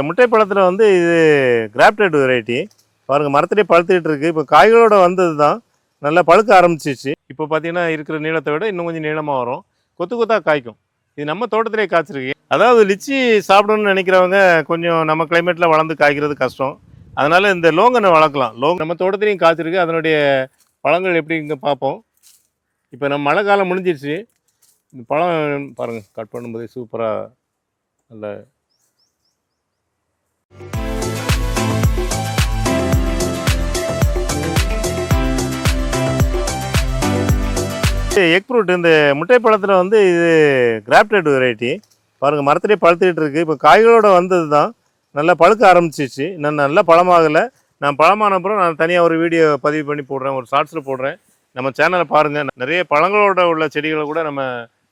முட்டை பழத்தில் வந்து இது கிராப்டட் வெரைட்டி பாருங்கள், மரத்துலேயே பழுத்துக்கிட்டு இருக்குது. இப்போ காய்களோட வந்தது தான் நல்லா பழுக்க ஆரம்பிச்சிச்சு. இப்போ பார்த்தீங்கன்னா இருக்கிற நீளத்தை விட இன்னும் கொஞ்சம் நீளமாக வரும், கொத்து கொத்தாக காய்க்கும். இது நம்ம தோட்டத்திலே காய்ச்சிருக்கு. அதாவது லிச்சி சாப்பிடணும்னு நினைக்கிறவங்க கொஞ்சம் நம்ம கிளைமேட்டில் வளர்ந்து காய்க்கிறது கஷ்டம். அதனால் இந்த லோங்கனை வளர்க்கலாம். நம்ம தோட்டத்திலையும் காய்ச்சிருக்கு. அதனுடைய பழங்கள் எப்படி இங்கே பார்ப்போம். இப்போ நம்ம மழை காலம் முடிஞ்சிருச்சு. இந்த பழம் பாருங்கள், கட் பண்ணும்போது சூப்பராக நல்ல எக் ஃப்ரூட். இந்த முட்டை பழத்தில் வந்து இது கிராப்டட் வெரைட்டி பாருங்கள், மரத்துலேயே பழுத்துக்கிட்டு இருக்குது. இப்போ காய்களோட வந்தது தான் நல்லா பழுக்க ஆரம்பிச்சிச்சு. நான் நல்லா பழமாகலை. நான் பழமான அப்புறம் நான் தனியாக ஒரு வீடியோ பதிவு பண்ணி போடுறேன், ஒரு ஷார்ட்ஸில் போடுறேன். நம்ம சேனலை பாருங்கள். நிறைய பழங்களோட உள்ள செடிகளை கூட நம்ம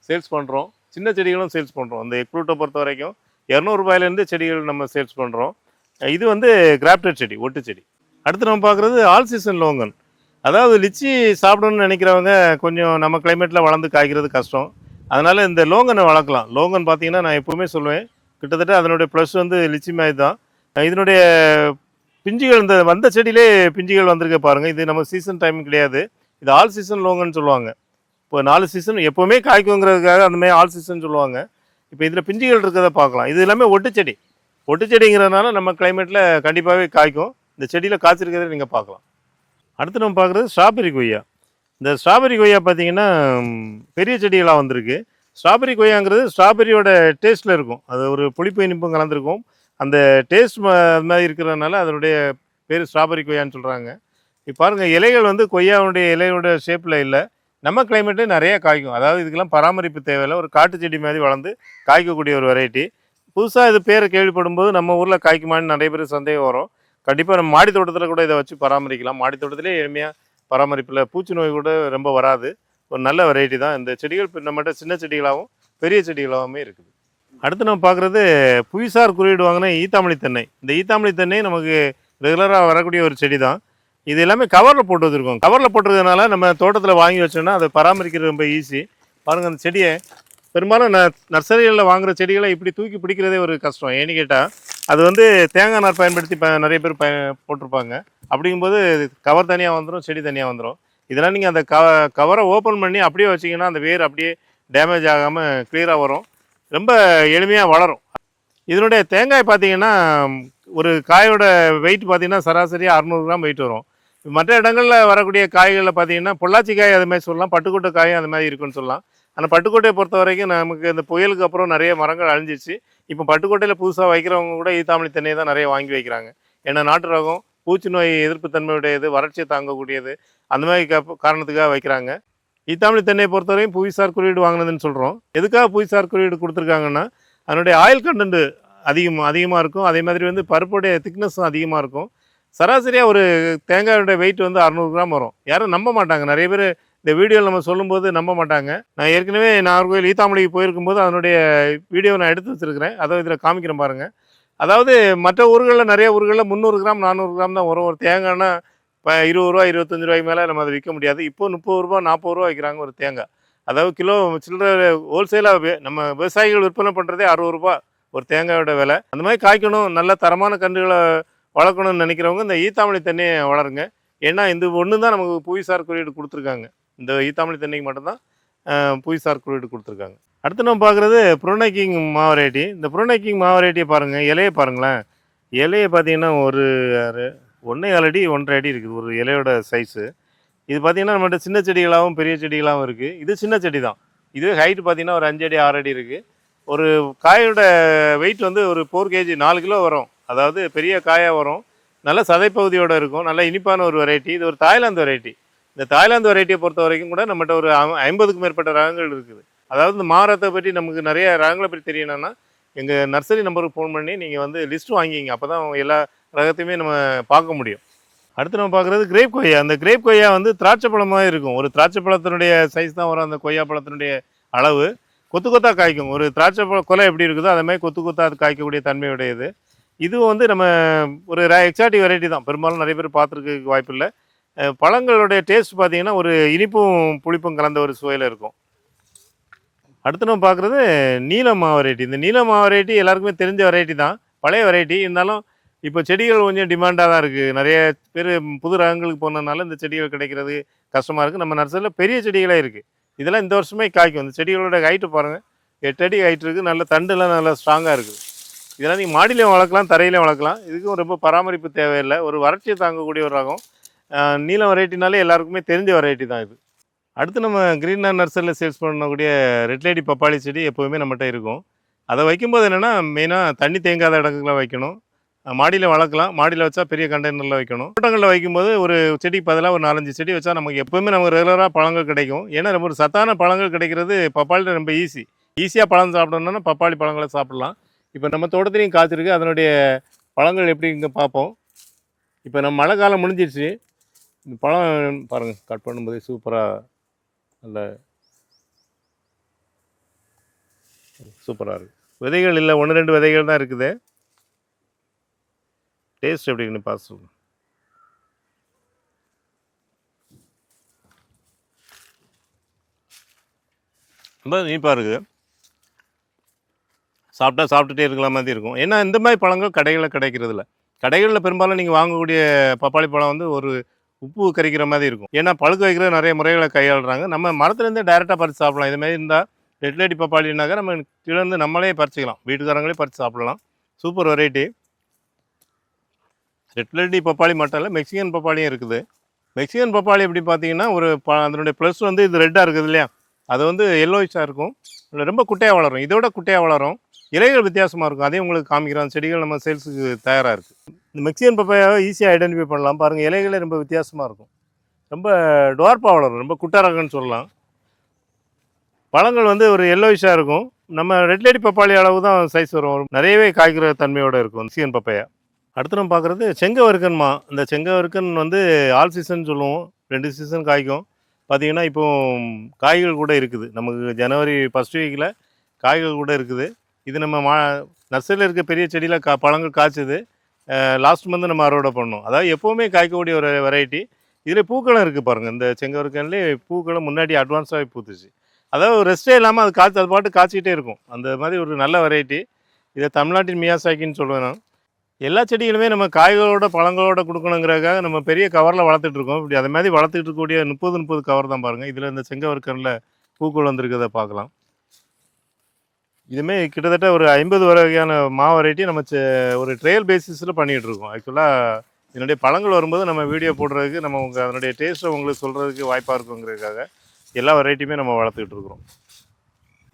சேல்ஸ் பண்ணுறோம், சின்ன செடிகளும் சேல்ஸ் பண்ணுறோம். அந்த எக் ஃப்ரூட்டை பொறுத்த வரைக்கும் 200 ரூபாயிலேருந்து செடிகள் நம்ம சேல்ஸ் பண்ணுறோம். இது வந்து கிராப்டட் செடி, ஒட்டு செடி. அடுத்து நம்ம பார்க்குறது ஆல் சீசன் லோங்கன். அதாவது லிச்சி சாப்பிடணும்னு நினைக்கிறவங்க கொஞ்சம் நம்ம கிளைமேட்டில் வளர்ந்து காய்க்கிறது கஷ்டம். அதனால் இந்த லோங்கனை வளர்க்கலாம். லோங்கன் பார்த்தீங்கன்னா நான் எப்போவுமே சொல்லுவேன், கிட்டத்தட்ட அதனுடைய ப்ளஸ் வந்து லிச்சி மாதிரி தான். இதனுடைய பிஞ்சுகள் இந்த வந்த செடியிலே பிஞ்சுகள் வந்திருக்க பாருங்கள். இது நம்ம சீசன் டைம் கிடையாது, இது ஆல் சீசன் லோங்கன்னு சொல்லுவாங்க. இப்போ 4 சீசன் எப்போவுமே காய்க்குங்கிறதுக்காக அந்தமாதிரி ஆல் சீசன் சொல்லுவாங்க. இப்போ இதில் பிஞ்சுகள் இருக்கிறத பார்க்கலாம். இது எல்லாமே ஒட்டு செடி. ஒட்டு செடிங்கிறதுனால நம்ம கிளைமேட்டில் கண்டிப்பாகவே காய்க்கும். இந்த செடியில் காய்ச்சிருக்கிறத நீங்கள் பார்க்கலாம். அடுத்து நம்ம பார்க்குறது ஸ்ட்ராபெரி கொய்யா. இந்த ஸ்ட்ராபெரி கொய்யா பார்த்தீங்கன்னா பெரிய செடிகளாக வந்திருக்கு. ஸ்ட்ராபெரி கொய்யாங்கிறது ஸ்ட்ராபெரியோட டேஸ்ட்டில் இருக்கும். அது ஒரு புளிப்பு இனிப்பும் கலந்துருக்கும். அந்த டேஸ்ட் அது மாதிரி இருக்கிறதுனால அதனுடைய பேர் ஸ்ட்ராபெரி கொய்யான்னு சொல்கிறாங்க. இப்போ பாருங்கள், இலைகள் வந்து கொய்யாவுடைய இலையோட ஷேப்பில் இல்லை. நம்ம கிளைமேட்டே நிறைய காய்க்கும். அதாவது இதுக்கெல்லாம் பராமரிப்பு தேவையில்லை. ஒரு காட்டு செடி மாதிரி வளர்ந்து காய்க்கக்கூடிய ஒரு வெரைட்டி. புதுசாக இது பேரை கேள்விப்படும்போது நம்ம ஊரில் காய்க்குமான்னு நிறைய பேர் சந்தேகம் வரும். கண்டிப்பாக நம்ம மாடி தோட்டத்தில் கூட இதை வச்சு பராமரிக்கலாம். மாடி தோட்டத்திலே எளிமையாக பராமரிப்பில் பூச்சி நோய் கூட ரொம்ப வராது. ஒரு நல்ல வெரைட்டி தான். இந்த செடிகள் நம்மகிட்ட சின்ன செடிகளாகவும் பெரிய செடிகளாகவுமே இருக்குது. அடுத்து நம்ம பார்க்குறது புவிசார் குறியீடு வாங்கின ஈத்தாமணி தென்னை. இந்த ஈத்தாமணி தென்னை நமக்கு ரெகுலராக வரக்கூடிய ஒரு செடி தான். இது எல்லாமே கவரில் போட்டு வச்சுருக்கோம். கவரில் போட்டுறதுனால நம்ம தோட்டத்தில் வாங்கி வச்சோன்னா அதை பராமரிக்கிறது ரொம்ப ஈஸி. பாருங்கள், அந்த செடியை பெரும்பாலும் நர்சரிகளில் வாங்குகிற செடிகளை இப்படி தூக்கி பிடிக்கிறதே ஒரு கஷ்டம். ஏன்னு கேட்டால் அது வந்து தேங்காய் நார் பயன்படுத்தி நிறைய பேர் போட்டிருப்பாங்க. அப்படிங்கும்போது கவர் தனியாக வந்துடும், செடி தனியாக வந்துடும். இதெல்லாம் நீங்கள் அந்த கவரை ஓப்பன் பண்ணி அப்படியே வச்சிங்கன்னா அந்த வேர் அப்படியே டேமேஜ் ஆகாமல் கிளியராக வரும், ரொம்ப எளிமையாக வளரும். இதனுடைய தேங்காய் பார்த்தீங்கன்னா ஒரு காயோட வெயிட் பார்த்தீங்கன்னா சராசரியாக 600 கிராம் வெயிட் வரும். மற்ற இடங்களில் வரக்கூடிய காய்களில் பார்த்தீங்கன்னா பொள்ளாச்சி காய் அது மாதிரி சொல்லலாம், பட்டுக்கோட்டை காயும் அது மாதிரி இருக்குன்னு சொல்லலாம். ஆனால் பட்டுக்கோட்டையை பொறுத்த வரைக்கும் நமக்கு இந்த புயலுக்கு அப்புறம் நிறைய மரங்கள் அழிஞ்சிச்சு. இப்போ பட்டுக்கோட்டையில் புதுசாக வைக்கிறவங்க கூட ஈத்தாமணி தென்னையை தான் நிறைய வாங்கி வைக்கிறாங்க. ஏன்னா நாட்டு ரகம், பூச்சி நோய் எதிர்ப்பு தன்மையுடையது, வறட்சியை தாங்கக்கூடியது, அந்த மாதிரி காரணத்துக்காக வைக்கிறாங்க. ஈத்தாமணி தென்னையை பொறுத்தவரைக்கும் புவிசார் குறியீடு வாங்கினதுன்னு சொல்கிறோம். எதுக்காக புவிசார் குறியீடு கொடுத்துருக்காங்கன்னா அதனுடைய ஆயில் கண்டென்ட் அதிகமாக இருக்கும். அதே மாதிரி வந்து பருப்புடைய திக்னஸும் அதிகமாக இருக்கும். சராசரியாக ஒரு தேங்காயோடைய வெயிட் வந்து 600 கிராம் வரும். யாரும் நம்ப மாட்டாங்க. நிறைய பேர் இந்த வீடியோவில் நம்ம சொல்லும்போது நம்ப மாட்டாங்க. நான் ஏற்கனவே நாகர்கோவில் ஈத்தாமணிக்கு போயிருக்கும்போது அதனுடைய வீடியோ நான் எடுத்து வச்சுருக்கிறேன். அதை இதில் காமிக்கிறேன் பாருங்கள். அதாவது மற்ற ஊர்களில் நிறைய ஊர்களில் 300 கிராம் 400 கிராம் தான் வரும். ஒரு தேங்காய்னா இப்போ 20 ரூபா 25 ரூபாய்க்கு மேலே நம்ம அதை விற்க முடியாது. இப்போது 30 ரூபா 40 ரூபா வைக்கிறாங்க ஒரு தேங்காய். அதாவது கிலோ சில்லறை ஹோல்சேலாக நம்ம விவசாயிகள் விற்பனை பண்ணுறதே 60 ரூபா ஒரு தேங்காயோட விலை. அந்த மாதிரி காய்க்கணும், நல்ல தரமான கன்றுகளை வளர்க்கணும்னு நினைக்கிறவங்க இந்த ஈத்தாமணி தென்னையை வளருங்க. ஏன்னா இந்த ஒன்று தான் நமக்கு புவிசார் குறியீடு கொடுத்துருக்காங்க. இந்த ஈத்தாமணி தென்னைக்கு மட்டும்தான் புவிசார் குறியீடு கொடுத்துருக்காங்க. அடுத்து நம்ம பார்க்குறது புரோனைக்கிங் மாவரைட்டி. இந்த புரோனைக்கிங் மாவரைட்டியை பாருங்கள், இலையை பாருங்களேன். இலையை பார்த்தீங்கன்னா ஒரு 1.5 அடி 1.5 அடி இருக்குது ஒரு இலையோட சைஸு. இது பார்த்திங்கன்னா நம்மகிட்ட சின்ன செடிகளாகவும் பெரிய செடிகளாகவும் இருக்குது. இது சின்ன செடி தான். இதுவே ஹைட்டு பார்த்திங்கன்னா ஒரு 5 அடி 6 அடி இருக்குது. ஒரு காயோட வெயிட் வந்து ஒரு 4 kg 4 கிலோ வரும். அதாவது பெரிய காயாக வரும். நல்ல சதைப்பகுதியோடு இருக்கும். நல்ல இனிப்பான ஒரு வெரைட்டி. இது ஒரு தாய்லாந்து வெரைட்டி. இந்த தாய்லாந்து வெரைட்டியை பொறுத்த வரைக்கும் கூட நம்மகிட்ட ஒரு 50க்கும் மேற்பட்ட ரகங்கள் இருக்குது. அதாவது இந்த மாரத்தை பற்றி நமக்கு நிறைய ரகங்களை பற்றி தெரியணும்னா எங்கள் நர்சரி நம்பருக்கு ஃபோன் பண்ணி நீங்கள் வந்து லிஸ்ட்டு வாங்கிங்க. அப்போ தான் எல்லா ரகத்தையுமே நம்ம பார்க்க முடியும். அடுத்து நம்ம பார்க்குறது கிரேப் கொய்யா. அந்த கிரேப் கொய்யா வந்து திராட்சை பழமாக இருக்கும். ஒரு திராட்சை பழத்தினுடைய சைஸ் தான் வரும் அந்த கொய்யா பழத்தினுடைய அளவு. கொத்து கொத்தாக காய்க்கும். ஒரு திராட்சை கொலை எப்படி இருக்குதோ அதே மாதிரி கொத்து கொத்தாக காய்க்கக்கூடிய தன்மையுடையது. இதுவும் வந்து நம்ம ஒரு எக்ஸாட்டிக் வெரைட்டி தான். பெரும்பாலும் நிறைய பேர் பார்த்துருக்க வாய்ப்பு இல்லை. பழங்களுடைய டேஸ்ட் பார்த்தீங்கன்னா ஒரு இனிப்பும் புளிப்பும் கலந்த ஒரு சுவையில் இருக்கும். அடுத்து நம்ம பார்க்குறது நீலம் வெரைட்டி. இந்த நீலம் வெரைட்டி எல்லாருக்குமே தெரிஞ்ச வெரைட்டி தான். பழைய வெரைட்டி. இருந்தாலும் இப்போ செடிகள் கொஞ்சம் டிமாண்டாக தான் இருக்குது. நிறைய பேர் புது ரகங்களுக்கு போனதுனால இந்த செடிகள் கிடைக்கிறது கஷ்டமாக இருக்குது. நம்ம நர்சரியில் பெரிய செடிகளே இருக்குது. இதெல்லாம் இந்த வருஷமே காய்க்கும். இந்த செடிகளோட ஹைட்டு பாருங்கள், 8 அடி ஹைட் இருக்குது. நல்ல தண்டுலாம் நல்லா ஸ்ட்ராங்காக இருக்குது. இதெல்லாம் நீங்கள் மாடியிலையும் வளர்க்கலாம், தரையிலையும் வளர்க்கலாம். இதுக்கும் ரொம்ப பராமரிப்பு தேவையில்லை. ஒரு வறட்சியை தாங்கக்கூடிய ஒரு ரகம். நீலம் வெரைட்டினாலே எல்லாருக்குமே தெரிஞ்ச வெரைட்டி தான் இது. அடுத்து நம்ம கிரீன் நர்சரியில் சேல்ஸ் பண்ணக்கூடிய ரெட் லேடி பப்பாளி செடி எப்போவுமே நம்மகிட்ட இருக்கும். அதை வைக்கும்போது என்னென்னா, மெயினாக தண்ணி தேங்காத இடத்துல வைக்கணும். மாடியில் வளர்க்கலாம். மாடியில் வச்சா பெரிய கண்டெய்னரில் வைக்கணும். தோட்டங்களில் வைக்கும்போது ஒரு செடிக்கு பதிலாக ஒரு 4-5 செடி வச்சா நமக்கு எப்போவுமே நமக்கு ரெகுலராக பழங்கள் கிடைக்கும். ஏன்னா ரொம்ப ஒரு சத்தான பழங்கள் கிடைக்கிறது பப்பாளியில் ரொம்ப ஈஸியாக பழம் சாப்பிடணும்னா பப்பாளி பழங்களை சாப்பிடலாம். இப்போ நம்ம தோட்டத்துலேயும் காய்ச்சிருக்கு. அதனுடைய பழங்கள் எப்படி இங்கே பார்ப்போம். இப்போ நம்ம மழை காலம் முடிஞ்சிடுச்சு. இந்த பழம் பாருங்கள், கட் பண்ணும்போதே சூப்பராக நல்ல சூப்பராக இருக்குது. விதைகள் இல்லை, 1-2 விதைகள் தான் இருக்குது. டேஸ்ட் எப்படி இருக்குன்னு பார்த்து சொல்லுங்கள். ரொம்ப இனிப்பாக இருக்குது. சாப்பிட்டுட்டே இருக்கிற மாதிரி இருக்கும். ஏன்னா இந்த மாதிரி பழங்கள் கடைகளில் கிடைக்கிறது இல்லை. கடைகளில் பெரும்பாலும் நீங்கள் வாங்கக்கூடிய பப்பாளி பழம் வந்து ஒரு உப்பு கறிக்கிற மாதிரி இருக்கும். ஏன்னா பழுக்க வைக்கிற நிறைய முறைகளை கையாளுறாங்க. நம்ம மரத்துலேருந்து டைரெக்டாக பறித்து சாப்பிடலாம். இதுமாதிரி இருந்தால் ரெட் லேடி பப்பாளினாக்கா நம்ம கீழேருந்து நம்மளே பறிச்சிக்கலாம், வீட்டுக்காரங்களே பறித்து சாப்பிடலாம். Super variety. ரெட் லேடி பப்பாளி மட்டும் இல்லை, மெக்சிகன் பப்பாளியும் இருக்குது. மெக்சிகன் பப்பாளி எப்படி பார்த்தீங்கன்னா ஒரு அதனுடைய ப்ளஸ் வந்து இது ரெட்டாக இருக்குது இல்லையா, அது வந்து எல்லோயிஷாக இருக்கும். ரொம்ப குட்டையாக வளரும். இதோட குட்டையாக வளரும். இலைகள் வித்தியாசமாக இருக்கும். அதையும் உங்களுக்கு காமிக்கிறோம். செடிகள் நம்ம சேல்ஸுக்கு தயாராக இருக்குது. இந்த மெக்சிகன் பப்பாயாவை ஈஸியாக ஐடென்டிஃபை பண்ணலாம். பாருங்கள், இலைகளே ரொம்ப வித்தியாசமாக இருக்கும். ரொம்ப டுவார்ப்பாக வளரும். ரொம்ப குட்டை ரகம்னு சொல்லலாம். பழங்கள் வந்து ஒரு எல்லோயிஷாக இருக்கும். நம்ம ரெட் லேடி பப்பாளி அளவு தான் சைஸ் வரும். நிறையவே காய்க்கிற தன்மையோடு இருக்கும் மெக்சிகன் பப்பாயா. அடுத்து நம்ம பார்க்குறது செங்கவருக்கன்மா. இந்த செங்கவருக்கன் வந்து ஆல் சீசன் சொல்லுவோம். 2 சீசன் காய்க்கும். பார்த்திங்கன்னா இப்போது காய்கள் கூட இருக்குது. நமக்கு ஜனவரி ஃபஸ்ட் வீக்கில் காய்கள் கூட இருக்குது. இது நம்ம நர்சரியில் இருக்க பெரிய செடியில் பழங்கள் காய்ச்சது லாஸ்ட் மந்த் நம்ம அறுவடை பண்ணோம். அதாவது எப்போவுமே காய்க்கக்கூடிய ஒரு வெரைட்டி. இதில் பூக்களும் இருக்குது பாருங்கள். இந்த செங்கவருக்கன்லேயே பூக்களும் முன்னாடி அட்வான்ஸாகவே பூத்துச்சு. அதாவது ரெஸ்ட்டே இல்லாமல் அது பாட்டு காய்ச்சிக்கிட்டே இருக்கும். அந்த மாதிரி ஒரு நல்ல வெரைட்டி. இதை தமிழ்நாட்டின் மியாசாக்கின்னு சொல்லுவேன் நான். எல்லா செடிகளுமே நம்ம காய்களோட பழங்களோட கொடுக்கணுங்கிறதுக்காக நம்ம பெரிய கவரில் வளர்த்துட்ருக்கோம். இப்படி அது மாதிரி வளர்த்துட்டு இருக்கக்கூடிய 30 கவர் தான் பாருங்கள். இதில் இந்த செங்கவருக்கனில் பூக்கள் வந்திருக்கிறத பார்க்கலாம். இதுவுமே கிட்டத்தட்ட ஒரு 50 வகையான வெரைட்டி நம்ம ஒரு ட்ரையல் பேசிஸில் பண்ணிகிட்ருக்கோம். ஆக்சுவலாக இதனுடைய பழங்கள் வரும்போது நம்ம வீடியோ போடுறதுக்கு நம்ம அதனுடைய டேஸ்ட்டை உங்களுக்கு சொல்கிறதுக்கு வாய்ப்பாக இருக்குங்கிறதுக்காக எல்லா வெரைட்டியுமே நம்ம வளர்த்துக்கிட்டு இருக்கிறோம்.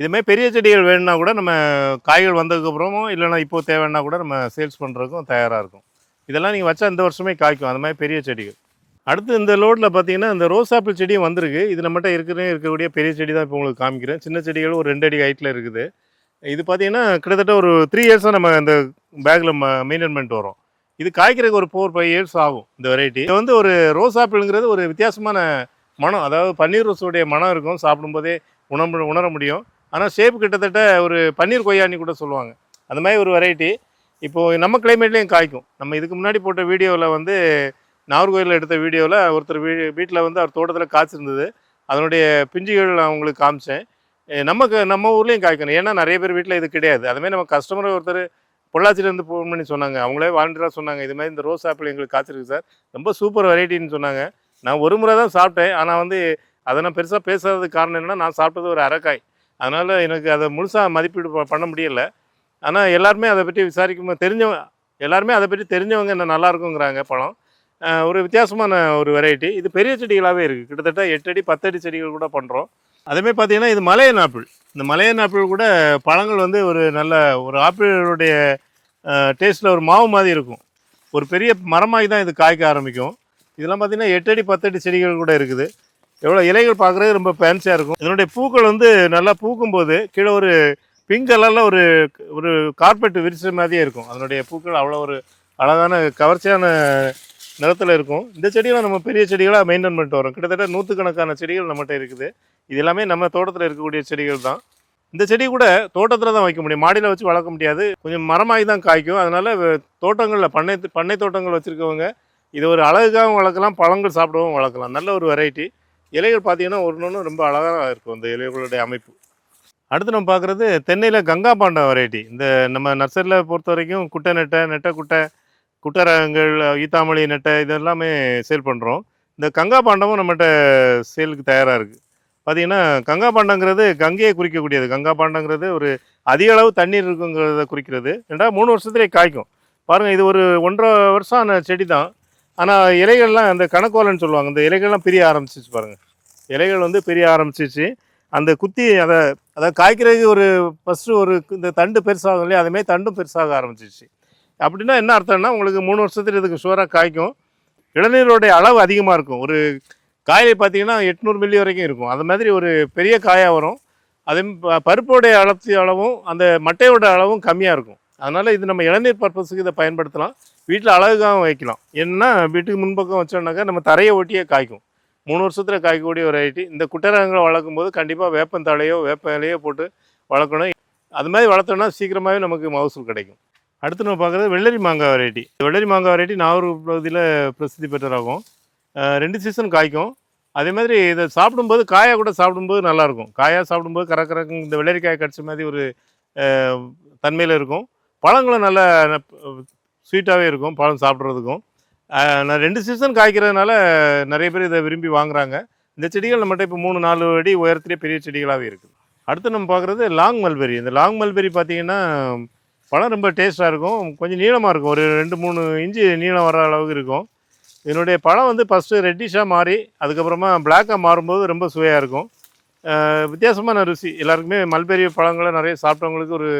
இதுமாதிரி பெரிய செடிகள் வேணும்னா கூட நம்ம காய்கள் வந்ததுக்கப்புறமும் இல்லைனா இப்போது தேவைன்னா கூட நம்ம சேல்ஸ் பண்ணுறதுக்கும் தயாராக இருக்கும். இதெல்லாம் நீங்கள் வச்சா இந்த வருஷமே காய்க்கும். அந்த மாதிரி பெரிய செடிகள். அடுத்து இந்த லோடில் பார்த்தீங்கன்னா இந்த ரோஸ் ஆப்பிள் செடியும் வந்திருக்கு. இது நம்மகிட்ட இருக்கக்கூடிய பெரிய செடி தான் இப்போ உங்களுக்கு காமிக்கிறேன். சின்ன செடிகள் ஒரு 2 அடி ஹைட்டில் இருக்குது. இது பார்த்தீங்கன்னா கிட்டத்தட்ட ஒரு 3 இயர்ஸாக நம்ம இந்த பேக்கில் மெயின்டைன் பண்ணிட்டு வரோம். இது காய்க்கிறதுக்கு ஒரு 4-5 இயர்ஸ் ஆகும் இந்த வெரைட்டி. இது வந்து ஒரு ரோஸ் ஆப்பிளுங்கிறது ஒரு வித்தியாசமான மனம். அதாவது பன்னீர் ரோஸுடைய மனம் இருக்கும். சாப்பிடும்போதே உணர முடியும். ஆனால் ஷேப் கிட்டத்தட்ட ஒரு பன்னீர் கொய்யானி கூட சொல்லுவாங்க. அந்த மாதிரி ஒரு வெரைட்டி இப்போது நம்ம கிளைமேட்லேயும் காய்க்கும். நம்ம இதுக்கு முன்னாடி போட்ட வீடியோவில் வந்து நாகர்கோயிலில் எடுத்த வீடியோவில் ஒருத்தர் வீட்டில் வந்து அவர் தோட்டத்தில் காய்ச்சிருந்தது. அதனுடைய பிஞ்சுகள் நான் உங்களுக்கு காமிச்சேன். நம்ம ஊர்லேயும் காய்க்கணும். ஏன்னா நிறைய பேர் வீட்டில் இது கிடையாது. அதுமாதிரி நம்ம கஸ்டமர் ஒருத்தர் பொள்ளாச்சியிலேருந்து ஃபோன் பண்ணி சொன்னாங்க. அவங்களே வாலண்டியராக சொன்னாங்க, இது மாதிரி இந்த ரோஸ் ஆப்பிள் எங்களுக்கு காய்ச்சிருக்கு சார், ரொம்ப சூப்பர் வெரைட்டின்னு சொன்னாங்க. நான் ஒரு முறை தான் சாப்பிட்டேன். ஆனால் வந்து அதை நான் பெருசாக பேசாததுக்கு காரணம் என்னென்னா, நான் சாப்பிட்டது ஒரு அரைக்காய். அதனால் எனக்கு அதை முழுசாக மதிப்பீடு பண்ண முடியலை. ஆனால் எல்லாருமே அதை பற்றி விசாரிக்கும் எல்லாருமே அதை பற்றி தெரிஞ்சவங்க என்ன நல்லாயிருக்குங்கிறாங்க பழம். ஒரு வித்தியாசமான ஒரு வெரைட்டி. இது பெரிய செடிகளாகவே இருக்குது. கிட்டத்தட்ட 8 அடி 10 அடி செடிகள் கூட பண்ணுறோம். அதேமாதிரி பார்த்தீங்கன்னா இது மலையன் ஆப்பிள். இந்த மலையன் ஆப்பிள் கூட பழங்கள் வந்து ஒரு நல்ல ஒரு ஆப்பிளுடைய டேஸ்ட்டில் ஒரு மாவு மாதிரி இருக்கும். ஒரு பெரிய மரமாகி தான் இது காய்க்க ஆரம்பிக்கும். இதெல்லாம் பார்த்தீங்கன்னா 8 அடி 10 அடி செடிகள் கூட இருக்குது. எவ்வளோ இலைகள் பார்க்குறது ரொம்ப ஃபேன்சியாக இருக்கும். இதனுடைய பூக்கள் வந்து நல்லா பூக்கும்போது கீழே ஒரு பிங்க் கலரில் ஒரு கார்பெட் விரிச்ச மாதிரியே இருக்கும். அதனுடைய பூக்கள் அவ்வளோ ஒரு அழகான கவர்ச்சியான நிறத்தில் இருக்கும். இந்த செடியெல்லாம் நம்ம பெரிய செடிகளாக மெயின்டைன் பண்ணிட்டு வரோம். கிட்டத்தட்ட 100கணக்கான செடிகள் நம்மகிட்ட இருக்குது. இது எல்லாமே நம்ம தோட்டத்தில் இருக்கக்கூடிய செடிகள் தான். இந்த செடி கூட தோட்டத்தில் தான் வைக்க முடியும். மாடியில் வச்சு வளர்க்க முடியாது. கொஞ்சம் மரமாகி தான் காய்க்கும். அதனால் தோட்டங்களில் பண்ணை தோட்டங்கள் வச்சுருக்கவங்க இது ஒரு அழகுக்காகவும் வளர்க்கலாம், பழங்கள் சாப்பிடவும் வளர்க்கலாம். நல்ல ஒரு வெரைட்டி. இலைகள் பார்த்தீங்கன்னா ஒன்று ரொம்ப அழகாக இருக்கும் இந்த இலைகளுடைய அமைப்பு. அடுத்து நம்ம பார்க்குறது தென்னையில் கங்கா பாண்டம் வெரைட்டி. இந்த நம்ம நர்சரியில் பொறுத்த வரைக்கும் குட்டை நெட்டை குட்டை, குட்டை ரகங்கள், ஈத்தாமொழி நெட்டை இது எல்லாமே சேல் பண்ணுறோம். இந்த கங்கா பாண்டமும் நம்மகிட்ட சேலுக்கு தயாராக இருக்குது. பார்த்தீங்கன்னா கங்கா பாண்டங்கிறது கங்கையை குறிக்கக்கூடியது. கங்கா பாண்டங்கிறது ஒரு அதிக அளவு தண்ணீர் இருக்குங்கிறத குறிக்கிறது. 3 வருஷத்துலேயே காய்க்கும். பாருங்கள், இது ஒரு 1.5 வருஷம் ஆன செடி தான். ஆனால் இலைகள்லாம் அந்த கணக்கோலன்னு சொல்லுவாங்க, இந்த இலைகள்லாம் பிரிய ஆரம்பிச்சிச்சு பாருங்கள். இலைகள் வந்து பிரிய ஆரம்பிச்சிச்சு. அந்த குத்தி அதாவது காய்க்கிறதுக்கு ஒரு ஃபஸ்ட்டு ஒரு இந்த தண்டு பெருசாகும் இல்லையா, அதுமாரி தண்டும் பெருசாக ஆரம்பிச்சிச்சு. அப்படின்னா என்ன அர்த்தம்னா, உங்களுக்கு 3 வருஷத்துல இதுக்கு ஷுவராக காய்க்கும். இளநீரோடைய அளவு அதிகமாக இருக்கும். ஒரு காயை பார்த்தீங்கன்னா 800 மில்லி வரைக்கும் இருக்கும். அது மாதிரி ஒரு பெரிய காயாக வரும். அதே பருப்போடைய அளவும் அந்த மட்டையோட அளவும் கம்மியாக இருக்கும். அதனால் இது நம்ம இளநீர் பர்பஸுக்கு இதை பயன்படுத்தலாம். வீட்டில் அழகாகவும் வைக்கலாம். ஏன்னா வீட்டுக்கு முன்பக்கம் வச்சோம்னாக்கா நம்ம தரையை ஒட்டியே காய்க்கும். 3 வருஷத்தில் காய்க்கக்கூடிய ஒரு வெரைட்டி. இந்த குட்டை ரகங்களை வளர்க்கும் போது கண்டிப்பாக வேப்பந்தழையோ வேப்ப இலையோ போட்டு வளர்க்கணும். அது மாதிரி வளர்த்தோம்னா சீக்கிரமாகவே நமக்கு மகசூல் கிடைக்கும். அடுத்து நம்ம பார்க்குறது வெள்ளரி மாங்காய் வெரைட்டி. வெள்ளரி மாங்காய் வெரைட்டி நாகூர் பகுதியில் பிரசித்தி பெற்றதாகும். 2 சீசன் காய்க்கும். அதே மாதிரி இதை சாப்பிடும்போது காயாக கூட சாப்பிடும்போது நல்லாயிருக்கும். காயாக சாப்பிடும்போது கறக்கு இந்த வெள்ளரிக்காய் கடிச்ச மாதிரி ஒரு தன்மையில் இருக்கும். பழங்களும் நல்லா ஸ்வீட்டாகவே இருக்கும் பழம் சாப்பிட்றதுக்கும். நான் 2 சீசன் காய்க்கிறதுனால நிறைய பேர் இதை விரும்பி வாங்குகிறாங்க. இந்த செடிகள் நம்மகிட்ட இப்போ 3-4 அடி உயரத்துலேயே பெரிய செடிகளாகவே இருக்குது. அடுத்து நம்ம பார்க்குறது லாங் மல்பெரி. இந்த லாங் மல்பெரி பார்த்திங்கன்னா பழம் ரொம்ப டேஸ்ட்டாக இருக்கும். கொஞ்சம் நீளமாக இருக்கும். ஒரு 2-3 இன்ச்சு நீளம் வர அளவுக்கு இருக்கும். இதனுடைய பழம் வந்து ஃபஸ்ட்டு ரெட்டிஷாக மாறி அதுக்கப்புறமா பிளாக்காக மாறும்போது ரொம்ப சுவையாக இருக்கும். வித்தியாசமான ருசி. எல்லாருக்குமே மல்பெரி பழங்களை நிறைய சாப்பிட்டவங்களுக்கு ஒரு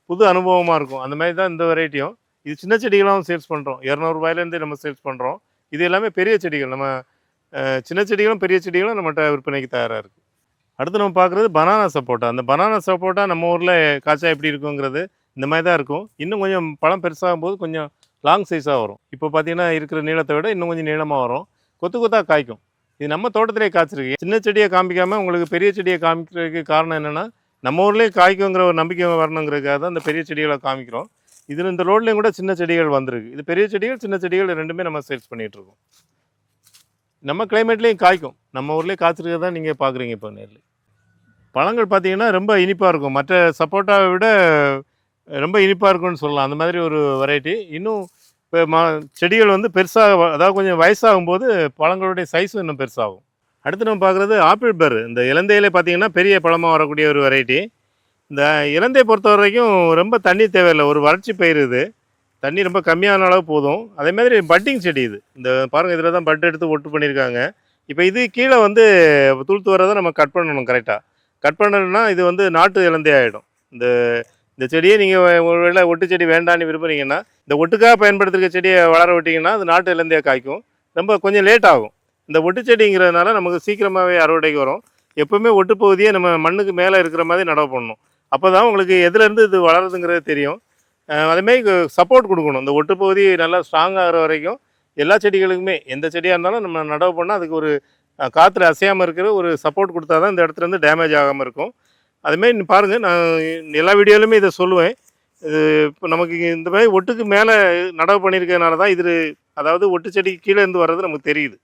புது அனுபவமாக இருக்கும். அந்த மாதிரி தான் இந்த வெரைட்டியும். இது சின்ன செடிகளாகவும் சேல்ஸ் பண்ணுறோம். 200 ரூபாயிலேருந்து நம்ம சேல்ஸ் பண்ணுறோம். இது எல்லாமே பெரிய செடிகள். நம்ம சின்ன செடிகளும் பெரிய செடிகளும் நம்மகிட்ட விற்பனைக்கு தயாராக இருக்குது. அடுத்து நம்ம பார்க்குறது பனானா சப்போட்டா. அந்த பனானா சப்போட்டா நம்ம ஊரில் காய்ச்சா எப்படி இருக்குங்கிறது இந்த மாதிரி தான் இருக்கும். இன்னும் கொஞ்சம் பழம் பெருசாகும் போது கொஞ்சம் லாங் சைஸாக வரும். இப்போ பார்த்தீங்கன்னா இருக்கிற நீளத்தை விட இன்னும் கொஞ்சம் நீளமாக வரும். கொத்தாக காய்க்கும். இது நம்ம தோட்டத்திலே காய்ச்சிருக்கு. சின்ன செடியை காமிக்காமல் உங்களுக்கு பெரிய செடியை காமிக்கிறதுக்கு காரணம் என்னென்னா, நம்ம ஊர்லேயே காய்க்குங்கிற ஒரு நம்பிக்கை வரணுங்கிறதுக்காக தான் இந்த பெரிய செடிகளை காமிக்கிறோம். இதில் இந்த ரோட்லேயும் கூட சின்ன செடிகள் வந்திருக்கு. இது பெரிய செடிகள் சின்ன செடிகள் ரெண்டுமே நம்ம சேல்ஸ் பண்ணிகிட்ருக்கோம். நம்ம கிளைமேட்லேயும் காய்க்கும். நம்ம ஊர்லேயே காய்ச்சிருக்க தான் நீங்கள் பார்க்குறீங்க இப்போ நேரில். பழங்கள் பார்த்தீங்கன்னா ரொம்ப இனிப்பாக இருக்கும். மற்ற சப்போட்டாவை விட ரொம்ப இனிப்பாக இருக்கும்னு சொல்லலாம். அந்த மாதிரி ஒரு வெரைட்டி. இன்னும் இப்போ செடிகள் வந்து பெருசாக அதாவது கொஞ்சம் வயசாகும்போது பழங்களுடைய சைஸும் இன்னும் பெருசாகும். அடுத்து நம்ம பார்க்குறது ஆப்பிள் பேர். இந்த இலந்தையிலே பார்த்தீங்கன்னா பெரிய பழமாக வரக்கூடிய ஒரு வெரைட்டி. இந்த இலந்தையை பொறுத்த வரைக்கும் ரொம்ப தண்ணி தேவையில்லை. ஒரு வறட்சி பயிர் இது. தண்ணி ரொம்ப கம்மியான அளவு போதும். அதே மாதிரி பட்டிங் செடி இது. இந்த பாருங்கள், இதில் தான் பட் எடுத்து ஒட்டு பண்ணியிருக்காங்க. இப்போ இது கீழே வந்து துளுத்து வரதை நம்ம கட் பண்ணணும். கரெக்டாக கட் பண்ணணும்னா இது வந்து நாட்டு இலந்தை ஆகிடும். இந்த செடியை நீங்கள் ஒருவேளை ஒட்டு செடி வேண்டான்னு விரும்புகிறீங்கன்னா, இந்த ஒட்டுக்காக பயன்படுத்துகிற செடியை வளர விட்டிங்கன்னா அது நாட்டு இலந்தையாக காய்க்கும். ரொம்ப கொஞ்சம் லேட் ஆகும். இந்த ஒட்டு செடிங்கிறதுனால நமக்கு சீக்கிரமாகவே அறுவடைக்கு வரும். எப்போவுமே ஒட்டு பகுதியை நம்ம மண்ணுக்கு மேலே இருக்கிற மாதிரி நடவு பண்ணணும். அப்போ தான் உங்களுக்கு எதுலேருந்து இது வளருதுங்கிறது தெரியும். அதேமாதிரி சப்போர்ட் கொடுக்கணும். இந்த ஒட்டு பகுதி நல்லா ஸ்ட்ராங் ஆகிற வரைக்கும் எல்லா செடிகளுக்குமே எந்த செடியாக இருந்தாலும் நம்ம நடவு பண்ணால் அதுக்கு ஒரு காற்றுல அசையாமல் இருக்கிற ஒரு சப்போர்ட் கொடுத்தா தான் இந்த இடத்துலேருந்து டேமேஜ் ஆகாமல் இருக்கும். அதுமாரி பாருங்கள், நான் எல்லா வீடியோலையுமே இதை சொல்லுவேன். இது இப்போ நமக்கு இந்த மாதிரி ஒட்டுக்கு மேலே நடவு பண்ணியிருக்கிறதுனால தான் இது, அதாவது ஒட்டு செடிக்கு கீழே இருந்து வர்றது நமக்கு தெரியுது.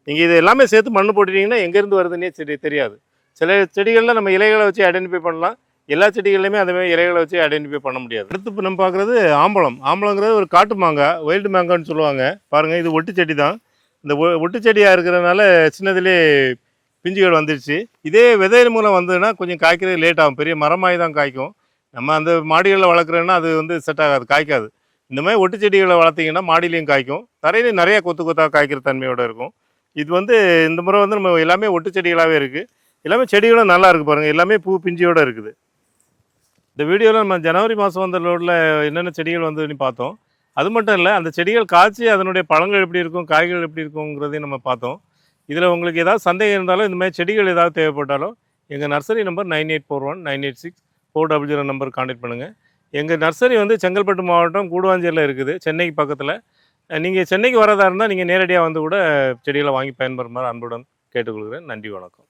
நீங்கள் இது எல்லாமே சேர்த்து மண் போட்டுட்டிங்கன்னா எங்கேருந்து வருதுன்னே தெரியாது. சில செடிகளில் நம்ம இலைகளை வச்சு ஐடென்டிஃபை பண்ணலாம். எல்லா செடிகள்லையுமே அதேமாதிரி இலைகளை வச்சு ஐடென்டிஃபை பண்ண முடியாது. அடுத்து இப்போ நம்ம பார்க்குறது ஆம்பளம். ஆம்பளங்கிறது ஒரு காட்டு மாங்காய், வைல்டு மாங்கான்னு சொல்லுவாங்க. பாருங்கள், இது ஒட்டு செடி தான். இந்த ஒட்டு செடியாக இருக்கிறதுனால சின்னதுலே பிஞ்சுகள் வந்துடுச்சு. இதே விதையின் மூலம் வந்ததுன்னா கொஞ்சம் காய்க்கிறது லேட் ஆகும். பெரிய மரமாகி தான் காய்க்கும். நம்ம அந்த மாடிகளில் வளர்க்குறோன்னா அது வந்து செட் ஆகாது, காய்க்காது. இந்த மாதிரி ஒட்டு செடிகளை வளர்த்திங்கன்னா மாடிலையும் காய்க்கும், தரையிலையும் நிறையா கொத்தாக காய்க்கிற தன்மையோடு இருக்கும். இது வந்து இந்த முறை வந்து நம்ம எல்லாமே ஒட்டு செடிகளாகவே இருக்குது. எல்லாமே செடிகளும் நல்லா இருக்குது. பாருங்கள், எல்லாமே பூ பிஞ்சியோடு இருக்குது. இந்த வீடியோவில் நம்ம ஜனவரி மாதம் வந்த லோடில் என்னென்ன செடிகள் வந்ததுன்னு பார்த்தோம். அது மட்டும் இல்லை, அந்த செடிகள் காய்ச்சி அதனுடைய பழங்கள் எப்படி இருக்கும், காய்கள் எப்படி இருக்குங்கிறதையும் நம்ம பார்த்தோம். இதில் உங்களுக்கு ஏதாவது சந்தேகம் இருந்தாலும், இந்த மாதிரி செடிகள் ஏதாவது தேவைப்பட்டாலும் எங்கள் நர்சரி நம்பர் 9841-986-400 நம்பர் கான்டாக்ட் பண்ணுங்கள். எங்கள் நர்சரி வந்து செங்கல்பட்டு மாவட்டம் கூடுவாஞ்சேரியில் இருக்குது, சென்னைக்கு பக்கத்தில். நீங்கள் சென்னைக்கு வரதா இருந்தால் நீங்கள் நேரடியாக வந்து கூட செடிகளை வாங்கி பயன்பெறுமாறு அன்புடன் கேட்டுக்கொள்கிறேன். நன்றி, வணக்கம்.